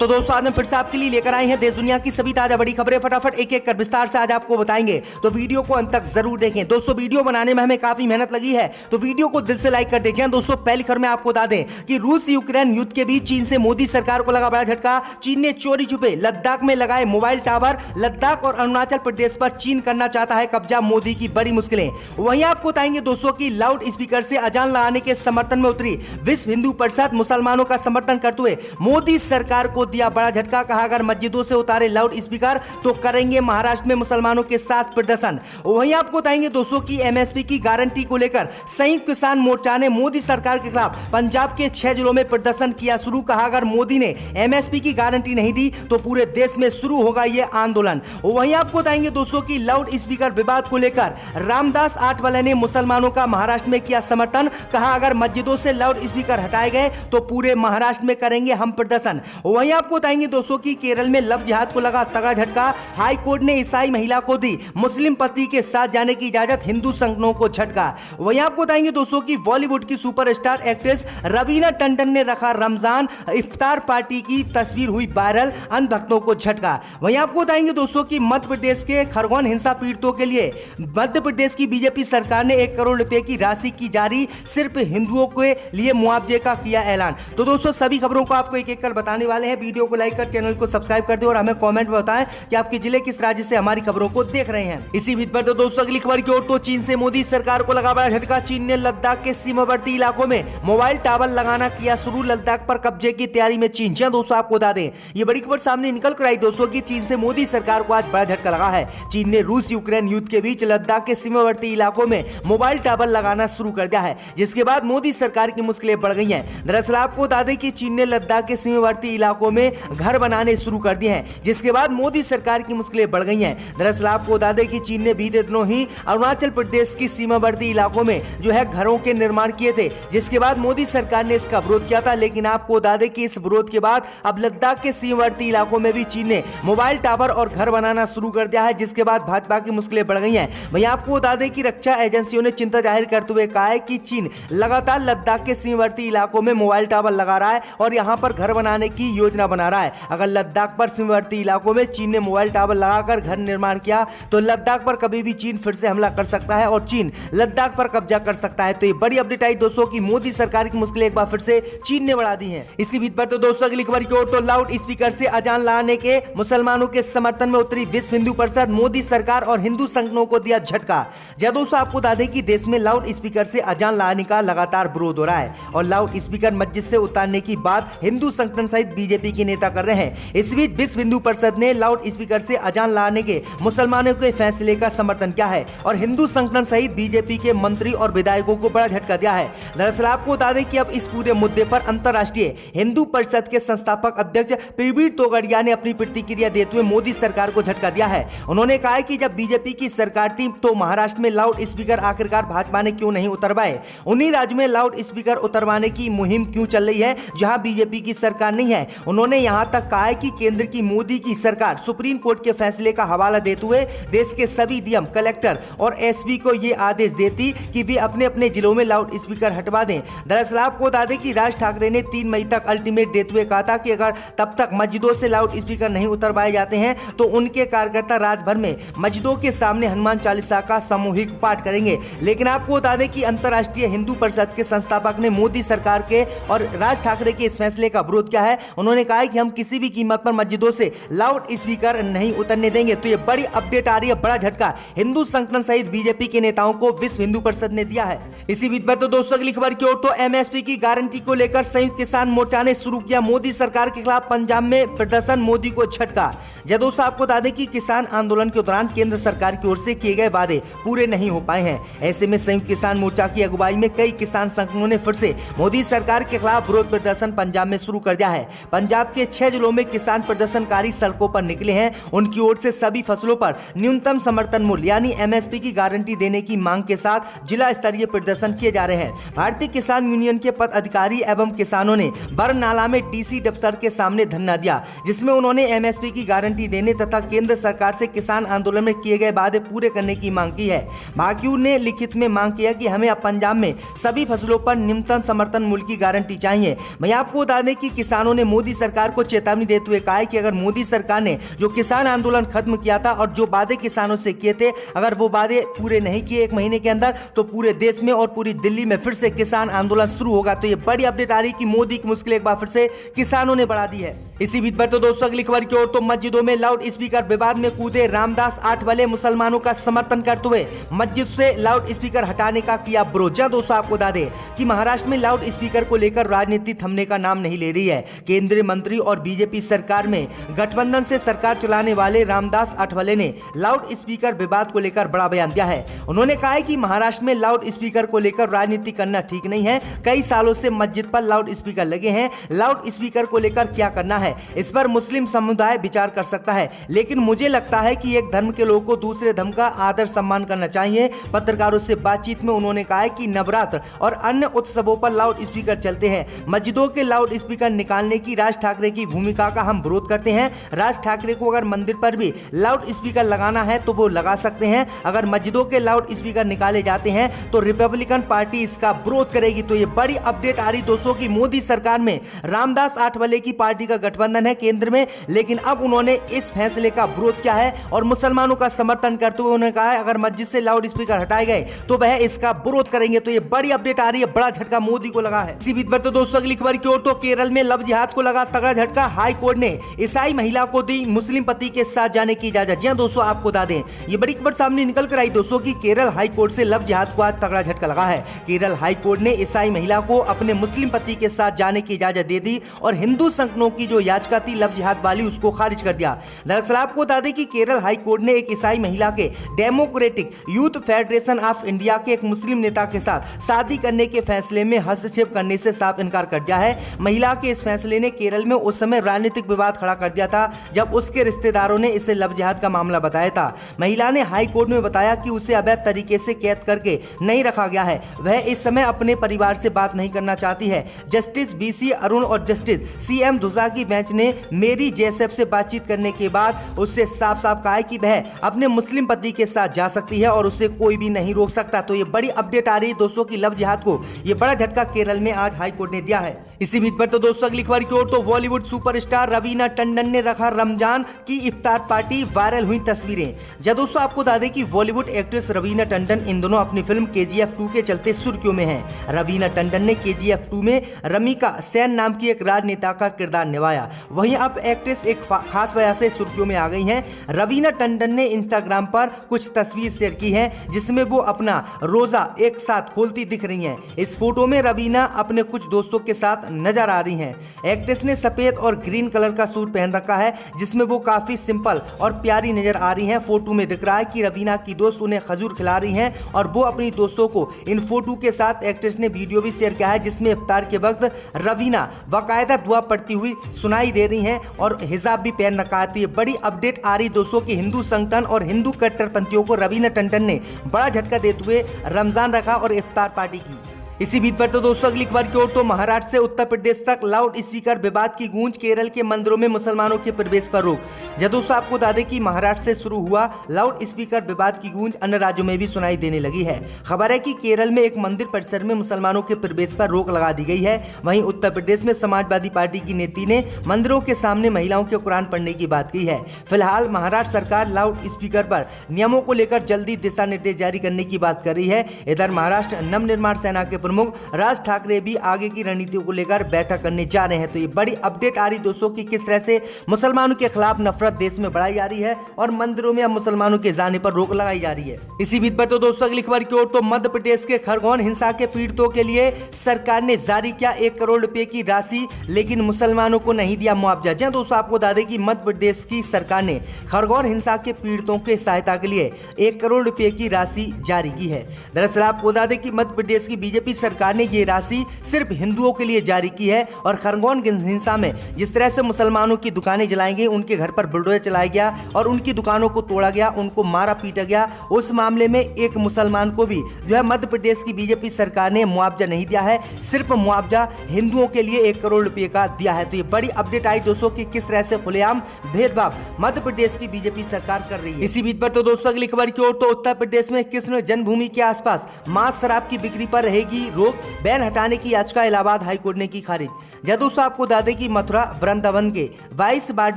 तो दोस्तों आज हम फिर से आपके लिए लेकर आए हैं देश दुनिया की सभी ताजा बड़ी खबरें। फटाफट एक एक कर विस्तार से आज आपको बताएंगे, तो वीडियो को अंत तक जरूर देखें। दोस्तों वीडियो बनाने में हमें काफी मेहनत लगी है, तो वीडियो को दिल से लाइक कर दीजिए। दोस्तों पहली खबर में आपको बता दें कि रूस यूक्रेन युद्ध के बीच चीन से मोदी सरकार को लगा बड़ा झटका। चीन ने चोरी छुपे लद्दाख में लगाए मोबाइल टावर। लद्दाख और अरुणाचल प्रदेश पर चीन करना चाहता है कब्जा, मोदी की बड़ी मुश्किलें। वहीं आपको बताएंगे दोस्तों की लाउड स्पीकर से अजान लगाने के समर्थन में उतरी विश्व हिंदू परिषद। मुसलमानों का समर्थन करते हुए मोदी सरकार को दिया बड़ा झटका। कहा अगर मस्जिदों से उतारे लाउड स्पीकर तो करेंगे महाराष्ट्र में मुसलमानों के साथ प्रदर्शन। वहीं आपको बताएंगे दोस्तों की एमएसपी की गारंटी को लेकर संयुक्त किसान मोर्चा ने मोदी सरकार के खिलाफ पंजाब के 6 जिलों में प्रदर्शन किया शुरू। कहा अगर मोदी ने एमएसपी की गारंटी नहीं दी तो पूरे देश में शुरू होगा यह आंदोलन। वहीं आपको बताएंगे दोस्तों की लाउड स्पीकर विवाद को लेकर रामदास आठवले ने मुसलमानों का महाराष्ट्र में किया समर्थन। कहा अगर मस्जिदों से लाउड स्पीकर हटाए गए तो पूरे महाराष्ट्र में करेंगे हम प्रदर्शन। वहीं आपको बताएंगे दोस्तों की केरल में लव जिहाद को लगा तगड़ा झटका। हाई कोर्ट ने ईसाई महिला को दी मुस्लिम पति के साथ जाने की इजाजत, हिंदू संगठनों को झटका। वहीं आपको बताएंगे दोस्तों की बॉलीवुड की सुपरस्टार एक्ट्रेस रवीना टंडन ने रखा रमजान इफ्तार पार्टी की तस्वीर हुई वायरल, अन्य भक्तों को झटका। वहीं आपको बताएंगे दोस्तों की मध्य प्रदेश के खरगोन हिंसा पीड़ितों के लिए मध्य प्रदेश की बीजेपी सरकार ने 1 करोड़ रुपए की राशि की जारी, सिर्फ हिंदुओं के लिए मुआवजे का किया ऐलान। तो दोस्तों सभी खबरों को आपको एक एक कर बताने वाले हैं। वीडियो को लाइक कर चैनल को सब्सक्राइब कर दे और हमें कमेंट में बताएं कि आपके जिले किस राज्य से हमारी खबरों को देख रहे हैं। इसी बीच पर तो दोस्तों अगली खबर की ओर, तो चीन से मोदी सरकार को लगा बड़ा झटका। चीन ने लद्दाख के सीमावर्ती इलाकों में मोबाइल टावर लगाना किया शुरू। लद्दाख पर कब्जे की तैयारी में चीन। जी दोस्तों आपको बता दें ये बड़ी खबर सामने निकल कर आई दोस्तों की चीन से मोदी सरकार को आज बड़ा झटका लगा है। चीन ने रूस यूक्रेन युद्ध के बीच लद्दाख के सीमावर्ती इलाकों में मोबाइल टावर लगाना शुरू कर दिया है, जिसके बाद मोदी सरकार की मुश्किलें बढ़ गई हैं। दरअसल आपको बता दें कि चीन ने लद्दाख के सीमावर्ती इलाकों में घर बनाने शुरू कर दिए हैं, जिसके बाद मोदी सरकार की मुश्किलें बढ़ गई हैं। दरअसल आपको बता दें कि चीन ने बीते दिनों ही अरुणाचल प्रदेश की सीमावर्ती इलाकों में जो है घरों के निर्माण किए थे, जिसके बाद मोदी सरकार ने इसका विरोध किया था। लेकिन आपको बता दें कि इस विरोध के बाद अब लद्दाख के सीमावर्ती इलाकों में भी चीन ने मोबाइल टावर और घर बनाना शुरू कर दिया है, जिसके बाद भाजपा की मुश्किलें बढ़ गई हैं। वहीं आपको बता दें कि रक्षा एजेंसियों ने चिंता जाहिर करते हुए कहा है कि चीन लगातार लद्दाख के सीमावर्ती इलाकों में मोबाइल टावर लगा रहा है और यहां पर घर बनाने की योजना बना रहा है। अगर लद्दाख पर सीमावर्ती इलाकों में चीन ने मोबाइल टावर लगाकर घर निर्माण किया तो लद्दाख पर कभी भी चीन फिर से हमला कर सकता है और चीन लद्दाख पर कब्जा कर सकता है। तो ये बड़ी अपडेट आई दोस्तों की मोदी सरकार की मुश्किलें एक बार फिर से चीन ने बढ़ा दी हैं। इसी बीच पर तो दोस्तों अगली खबर की ओर, तो लाउड स्पीकर से अजान लगाने के मुसलमानों के समर्थन में उतरी विश्व हिंदू परिषद। मोदी सरकार और हिंदू संगठनों को दिया झटका। जब दोस्तों आपको बता दें कि देश में लाउड स्पीकर से अजान लगाने का लगातार विरोध हो रहा है और लाउड स्पीकर मस्जिद से उतारने की बात हिंदू संगठन सहित बीजेपी के नेता कर रहे हैं। इस बीच विश्व हिंदू परिषद ने लाउड स्पीकर से अजान लगाने के मुसलमानों के फैसले का समर्थन किया है और हिंदू संगठन सहित बीजेपी के मंत्री और विधायकों को बड़ा झटका दिया है। दरअसल आपको बता दें कि अब इस पूरे मुद्दे पर अंतर्राष्ट्रीय हिंदू परिषद के संस्थापक अध्यक्ष प्रवीण तोगड़िया ने अपनी प्रतिक्रिया देते हुए मोदी सरकार को झटका दिया है। उन्होंने कहा है कि जब बीजेपी की सरकार थी तो महाराष्ट्र में लाउड स्पीकर आखिरकार भाजपा ने क्यों नहीं उतरवाए। उन्हीं राज्य में लाउड स्पीकर उतरवाने की मुहिम क्यों चल रही है जहां बीजेपी की सरकार नहीं है। उन्होंने यहां तक कहा है कि केंद्र की मोदी की सरकार सुप्रीम कोर्ट के फैसले का हवाला देते हुए देश के सभी डीएम, कलेक्टर और एसपी को यह आदेश देती कि वे अपने अपने जिलों में लाउड स्पीकर हटवा दें। दरअसल आपको बता दें कि राज ठाकरे ने 3 मई तक अल्टीमेट देते हुए कहा था कि अगर तब तक मस्जिदों से लाउड स्पीकर नहीं उतरवाए जाते हैं तो उनके कार्यकर्ता रात भर में मस्जिदों के सामने हनुमान चालीसा का सामूहिक पाठ करेंगे। लेकिन आपको बता दें कि अंतर्राष्ट्रीय हिंदू परिषद के संस्थापक ने मोदी सरकार के और राज ठाकरे के इस फैसले का विरोध किया है। उन्होंने कहा है कि हम किसी भी कीमत पर मस्जिदों से लाउड स्पीकर नहीं उतरने देंगे। तो ये बड़ी अपडेट आ रही है, बड़ा झटका हिंदू संगठन सहित बीजेपी के नेताओं को विश्व हिंदू परिषद ने दिया है। इसी बीच पर तो दोस्तों अगली खबर की ओर, तो एमएसपी की गारंटी को लेकर संयुक्त किसान मोर्चा ने शुरू किया मोदी सरकार के खिलाफ पंजाब में प्रदर्शन, मोदी को झटका। जब दोस्तों आपको बता दें कि किसान आंदोलन के दौरान केंद्र सरकार की ओर से किए गए वादे पूरे नहीं हो पाए हैं। ऐसे में संयुक्त किसान मोर्चा की अगुवाई में कई किसान संगठनों ने फिर से मोदी सरकार के खिलाफ विरोध प्रदर्शन पंजाब में शुरू कर दिया है। पंजाब के 6 जिलों में किसान प्रदर्शनकारी सड़कों पर निकले हैं। उनकी ओर से सभी फसलों पर न्यूनतम समर्थन मूल्य यानी एमएसपी की गारंटी देने की मांग के साथ जिला स्तरीय प्रदर्शन किए जा रहे हैं। भारतीय किसान यूनियन के पदाधिकारी एवं किसानों ने बरनाला में डीसी दफ्तर के सामने धरना दिया, जिसमें उन्होंने एमएसपी की गारंटी देने तथा केंद्र सरकार से किसान आंदोलन में किए गए वादे पूरे करने की मांग की है। भाकियू ने लिखित में मांग किया कि हमें पंजाब में सभी फसलों पर न्यूनतम समर्थन मूल्य की गारंटी चाहिए। मैं आपको बता दें कि किसानों ने मोदी मोदी सरकार को चेतावनी देते हुए कहा है कि अगर मोदी सरकार ने जो किसान आंदोलन खत्म किया था और जो वादे किसानों से किए थे, अगर वो वादे पूरे नहीं किए 1 महीने के अंदर, तो पूरे देश में और पूरी दिल्ली में फिर से किसान आंदोलन शुरू होगा। तो ये बड़ी अपडेट आ रही कि मोदी की मुश्किल एक बार फिर से किसानों ने बढ़ा दी है। इसी बीच पर तो दोस्तों अगली खबर की ओर, तो मस्जिदों में लाउड स्पीकर विवाद में कूदे रामदास आठवले, मुसलमानों का समर्थन करते हुए मस्जिद से लाउड स्पीकर हटाने का किया विरोध। दोस्तों आपको बता दें कि महाराष्ट्र में लाउड स्पीकर को लेकर राजनीति थमने का नाम नहीं ले रही है। केंद्रीय मंत्री और बीजेपी सरकार में गठबंधन से सरकार चलाने वाले रामदास आठवले ने लाउड स्पीकर विवाद को लेकर बड़ा बयान दिया है। उन्होंने कहा है कि महाराष्ट्र में लाउड स्पीकर को लेकर राजनीति करना ठीक नहीं है। कई सालों से मस्जिद पर लाउड स्पीकर लगे हैं। लाउड स्पीकर को लेकर क्या करना है, इस पर मुस्लिम समुदाय विचार कर सकता है, लेकिन मुझे लगता है कि एक धर्म के लोगों को दूसरे धर्म का आदर सम्मान करना चाहिए। पत्रकारों से बातचीत में उन्होंने कहा है कि नवरात्र और अन्य उत्सवों पर लाउड स्पीकर चलते हैं। मस्जिदों के लाउड स्पीकर निकालने की राज ठाकरे की भूमिका का हम विरोध करते हैं। राज ठाकरे को अगर मंदिर पर भी लाउड स्पीकर लगाना है तो वो लगा सकते हैं। अगर मस्जिदों के लाउड स्पीकर निकाले जाते हैं तो रिपब्लिकन पार्टी इसका विरोध करेगी। तो ये बड़ी अपडेट आ रही दोस्तों की मोदी सरकार में रामदास आठवले की पार्टी का गठबंधन है केंद्र में, लेकिन अब उन्होंने इस फैसले का विरोध किया है और मुसलमानों का समर्थन करते हुए उन्होंने कहा है अगर मस्जिद से लाउड स्पीकर हटाए गए तो वह इसका विरोध करेंगे। तो ये बड़ी अपडेट आ रही है, बड़ा झटका मोदी को लगा है। इसी बीच पर तो दोस्तों अगली खबर की ओर, तो केरल में लव जिहाद को लगा तगड़ा झटका। हाई कोर्ट ने ईसाई महिला को दी मुस्लिम पति के साथ जाने की इजाजत। जी हां दोस्तों, आपको बता दें ये बड़ी खबर सामने निकल कर आई दोस्तों की केरल हाई कोर्ट से लव जिहाद को आज तगड़ा झटका लगा है। केरल हाई कोर्ट ने ईसाई महिला को अपने मुस्लिम पति के साथ जाने की इजाजत दे दी और हिंदू संगठनों की जो याचिका थी लव जिहाद वाली उसको खारिज कर दिया। दरअसल आपको बता दें कि केरल हाई कोर्ट ने एक ईसाई महिला के democratic youth federation of India के एक मुस्लिम नेता के साथ शादी करने के फैसले में हस्तक्षेप करने से साफ इनकार कर दिया है। महिला के इस फैसले ने केरल में उस समय राजनीतिक विवाद खड़ा कर दिया था जब उसके रिश्तेदारों ने इसे लव जिहाद का मामला बताया था। महिला ने हाई कोर्ट में बताया कि उसे अवैध तरीके से कैद करके नहीं रखा गया है, वह इस समय अपने परिवार से बात नहीं करना चाहती है। जस्टिस बीसी अरुण और जस्टिस सीएम धुजा की बेंच ने मेरी जेसेफ से बातचीत करने के बाद उससे साफ साफ कहा है कि वह अपने मुस्लिम पति के साथ जा सकती है और उसे कोई भी नहीं रोक सकता। तो ये बड़ी अपडेट आ रही है दोस्तों की लव जिहाद को ये बड़ा झटका केरल में आज हाई कोर्ट ने दिया है। इसी बीच पर तो दोस्तों अगली खबर की ओर, तो बॉलीवुड सुपरस्टार रवीना टंडन ने रखा रमजान की इफ्तार पार्टी, वायरल हुई तस्वीरें। जब दोस्तों आपको बता दें कि बॉलीवुड एक्ट्रेस रवीना टंडन इन दोनों अपनी फिल्म KGF 2 के चलते सुर्खियों में हैं। रवीना टंडन ने KGF 2 में रमिका सेन नाम की एक राजनेता का किरदार निभाया। वहीं अब एक्ट्रेस एक खास वजह से सुर्खियों में आ गई हैं। रवीना टंडन ने इंस्टाग्राम पर कुछ तस्वीर शेयर की है जिसमें वो अपना रोजा एक साथ खोलती दिख रही हैं। इस फोटो में रवीना अपने कुछ दोस्तों के साथ नजर आ रही हैं। एक्ट्रेस ने सफेद और ग्रीन कलर का सूट पहन रखा है जिसमें वो काफी सिंपल और प्यारी नजर आ रही हैं। फोटो में दिख रहा है कि रवीना की दोस्त उन्हें खजूर खिला रही हैं और वो अपनी दोस्तों को इन फोटो के साथ एक्ट्रेस ने वीडियो भी शेयर किया है जिसमें इफ्तार के वक्त रवीना बाकायदा दुआ पढ़ती हुई सुनाई दे रही हैं और हिजाब भी पहन रखा है। तो ये बड़ी अपडेट आ रही दोस्तों की हिंदू संगठन और हिंदू कट्टरपंथियों को रवीना टंडन ने बड़ा झटका देते हुए रमजान रखा और इफ्तार पार्टी की। इसी बीच पर तो दोस्तों अगली खबर की ओर, तो महाराष्ट्र से उत्तर प्रदेश तक लाउड स्पीकर विवाद की गूंज, केरल के मंदिरों में मुसलमानों के प्रवेश पर रोक। जब दोस्तों आपको बता दें कि महाराष्ट्र से शुरू हुआ लाउड स्पीकर विवाद की गूंज अन्य राज्यों में भी सुनाई देने लगी है। खबर है कि केरल में एक मंदिर परिसर में मुसलमानों के प्रवेश पर रोक लगा दी गई है। वहीं उत्तर प्रदेश में समाजवादी पार्टी की नेत्री ने मंदिरों के सामने महिलाओं के कुरान पढ़ने की बात की है। फिलहाल महाराष्ट्र सरकार लाउड स्पीकर पर नियमों को लेकर जल्दी दिशा निर्देश जारी करने की बात कर रही है। इधर महाराष्ट्र नवनिर्माण सेना के प्रमुख राज ठाकरे भी आगे की रणनीतियों को लेकर बैठक करने जा रहे हैं। तो ये बड़ी अपडेट आ रही दोस्तों की किस तरह से मुसलमानों के खिलाफ नफरत देश में बढ़ाई जा रही है और मंदिरों में अब मुसलमानों के जाने पर रोक लगाई जा रही है। इसी बीच पर तो दोस्तों अगली खबर की ओर, तो मध्य प्रदेश के खरगोन हिंसा के पीड़ितों के लिए सरकार ने जारी किया 1 करोड़ रुपए की राशि, लेकिन मुसलमानों को नहीं दिया मुआवजा। जी दोस्तों आपको बता दें कि मध्य प्रदेश की सरकार ने खरगोन हिंसा के पीड़ितों के सहायता के लिए 1 करोड़ रुपए की राशि जारी की है। दरअसल आपको बता दें कि मध्य प्रदेश की बीजेपी सरकार ने ये राशि सिर्फ हिंदुओं के लिए जारी की है और खरगोन हिंसा में जिस तरह से मुसलमानों की दुकानें जलाई गई, उनके घर पर बुलडोजर चलाया गया और उनकी दुकानों को तोड़ा गया, उनको मारा पीटा गया, उस मामले में एक मुसलमान को भी जो है मध्य प्रदेश की बीजेपी सरकार ने मुआवजा नहीं दिया है, सिर्फ मुआवजा हिंदुओं के लिए 1 करोड़ रुपए का दिया है। तो ये बड़ी अपडेट आई दोस्तों की किस तरह से खुलेआम भेदभाव मध्य प्रदेश की बीजेपी सरकार कर रही है। इसी बीच पर तो दोस्तों अगली खबर की ओर, तो उत्तर प्रदेश में कृष्ण जन्मभूमि के आसपास मांस शराब की बिक्री पर रहेगी लगी रोक, बैन हटाने की याचिका इलाहाबाद हाईकोर्ट ने की खारिज। जब दोस्तों आपको बता दें कि मथुरा वृंदावन के 22 वार्ड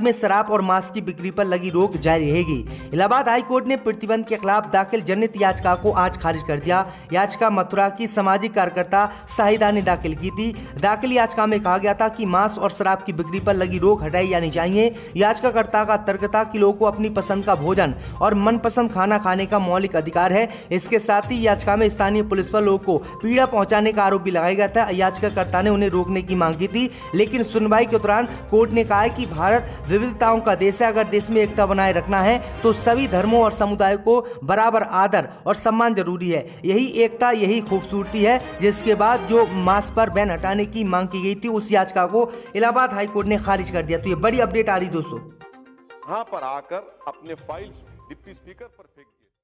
में शराब और मांस की बिक्री पर लगी रोक जारी रहेगी। इलाहाबाद हाईकोर्ट ने प्रतिबंध के खिलाफ दाखिल जनहित याचिका को आज खारिज कर दिया। याचिका मथुरा की सामाजिक कार्यकर्ता शाहिदा ने दाखिल की थी। दाखिल याचिका में कहा गया था कि मांस और शराब की बिक्री पर लगी रोक हटाई जानी चाहिए। याचिकाकर्ता का तर्क था कि लोगों को अपनी पसंद का भोजन और मनपसंद खाना खाने का मौलिक अधिकार है। इसके साथ ही याचिका में स्थानीय पुलिस पर लोगों को पीड़ा पहुंचाने का आरोप भी लगाया गया था। याचिकाकर्ता ने उन्हें रोकने की मांग की थी, लेकिन सुनवाई के दौरान कोर्ट ने कहा कि भारत विविधताओं का देश है। अगर देश में एकता बनाए रखना है तो सभी धर्मों और समुदायों को बराबर आदर और सम्मान जरूरी है। यही एकता, यही खूबसूरती है। जिसके बाद जो मांस पर बैन हटाने की मांग की गई थी, उस याचिका को इलाहाबाद हाईकोर्ट ने खारिज कर दिया। तो ये बड़ी अपडेट आ रही दोस्तों। यहाँ पर आकर अपने फाइल्स डिप्टी स्पीकर पर फेंक